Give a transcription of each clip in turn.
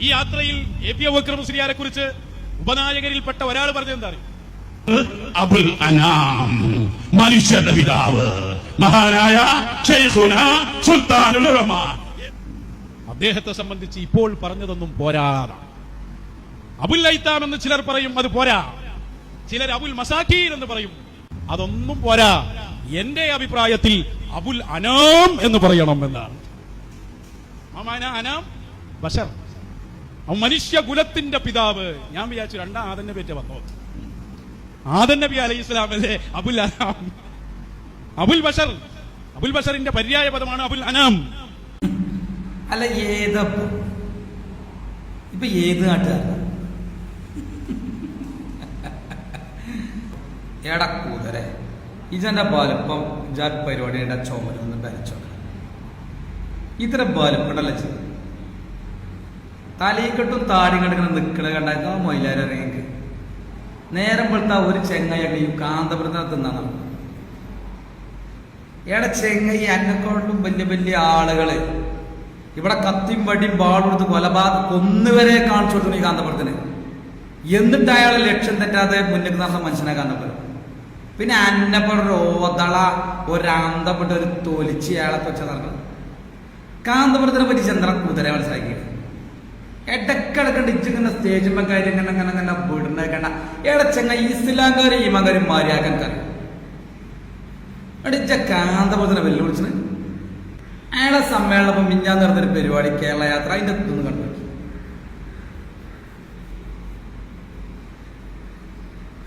ഈ യാത്രയിൽ A P Abubakar മുസ്ലിയാരെ കുറിച്ച് ഉപനായകരിൽപ്പെട്ട ഒരാൾ പറഞ്ഞെന്താ അറിയും? അബുൽ അനാം, മനുഷ്യരുടെ പിതാവ്, മഹാനായ ശൈഖുനാ സുൽത്താനുൽ ഉലമ. അദ്ദേഹത്തെ സംബന്ധിച്ച് ഇപ്പോൾ പറഞ്ഞതൊന്നും പോരാ. അബുൽ ഐത്താം എന്ന് ചിലർ പറയും, അത് പോരാ. ചിലർ അബുൽ മസാക്കീൻ എന്ന് പറയും, അതൊന്നും പോരാ. എന്റെ അഭിപ്രായത്തിൽ അബുൽ അനാം എന്ന് പറയണം എന്നാണ്. അനാം ബശർ, മനുഷ്യ കുലത്തിന്റെ പിതാവ്. ഞാൻ വിചാരിച്ചു രണ്ടാം ആദന്റെ പേറ്റ വന്നോ. ആദൻ നബി അലൈഹി സ്വലാം അല്ലേ അബുൽ അനാം? അബുൽ ബഷർ, അബുൽ ബഷറിന്റെ പര്യായ പദമാണ് അബുൽ അനാം. അല്ല, ഇപ്പൊ ഏത് നാട്ടുകാരനാ? എടക്കൂതരെ ഇജന്റെ ബാലിപ്പം ജാത് പരിപാടിയുടെ ചോമരൊന്നും ബലച്ചോ. ഇത്തരം ബാലിപ്പുണ്ടല്ലോ ചെയ്യും. തലയിക്കെട്ടും താടി കിടക്കുന്ന നിക്കണ കണ്ടാൽ മൊയിലാരറിയെങ്കിൽ നേരം പെടുത്ത ഒരു ചെങ്ങയും കാന്തപുരത്തിനെ തിന്നാണ്. എടെ ചെങ്ങയി അന്നെക്കൊണ്ടും വലിയ വലിയ ആളുകള് ഇവിടെ കത്തിയും വടിയും ബാളെടുത്ത് കൊലപാതകം കൊന്നുവരെ കാണിച്ചു കൊടുത്തു ഈ കാന്തപുരത്തിന്. എന്നിട്ട് അയാളെ ലക്ഷ്യം തെറ്റാതെ മുന്നിൽ നടന്ന മനുഷ്യനെ കാന്തപുരം. പിന്നെ അന്നപ്പെട്ടൊരു ഓതള ഒരാന്തപ്പെട്ട ഒരു തൊലിച്ച് അയാളെ വെച്ച നടക്കണം. കാന്തപുരത്തിനെ പറ്റി ചന്ദ്രൻ കുതിര മനസ്സിലാക്കിയത് ഇടക്കിടക്കണ്ട് ഇച്ചിങ്ങനെ സ്റ്റേജുമ്പോ കാര്യം ഇങ്ങനെ വീടുന്ന കണ്ട ഇടച്ചങ്ങ ഇസ്ലാംകാരും ഈമാങ്കാരും മാരിയാക്കാൻ കാര്യം അടിച്ച കാന്തപുരത്തിനെ വെല്ലുവിളിച്ചിന്. അയാളെ സമ്മേളനം മിഞ്ഞാൻ നടന്നൊരു പരിപാടി കേരള യാത്ര അതിന്റെ അടുത്തൊന്ന് കണ്ടു.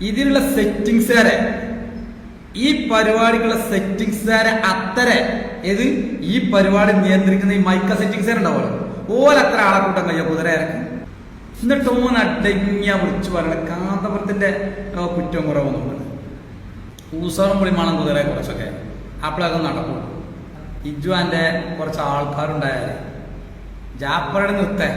ഇതിനുള്ള സെറ്റിങ്സുകാരെ, ഈ പരിപാടിക്കുള്ള സെറ്റിങ്സുകാരെ അത്ര ഏത് ഈ പരിപാടി നിയന്ത്രിക്കുന്ന ഈ മൈക്ക സെറ്റിങ്സുകാരുണ്ടാവുമല്ലോ, ഓലത്ര ആളെ കൂട്ടം കഴിയാ കുതിര ഇറക്കും. എന്നിട്ട് ഓനടങ്ങിയ വിളിച്ചു പറയണ കാന്തപുരത്തിന്റെ കുറ്റവും കുറവൊന്നുമില്ല. ഊസറും പുളിമാണം കുതിര കുറച്ചൊക്കെ അപ്പോഴൊക്കെ നടക്കുള്ളൂ. ഇജുവാന്റെ കുറച്ച് ആൾക്കാരുണ്ടായാല് ജാപ്പറുടെ നിർത്തേ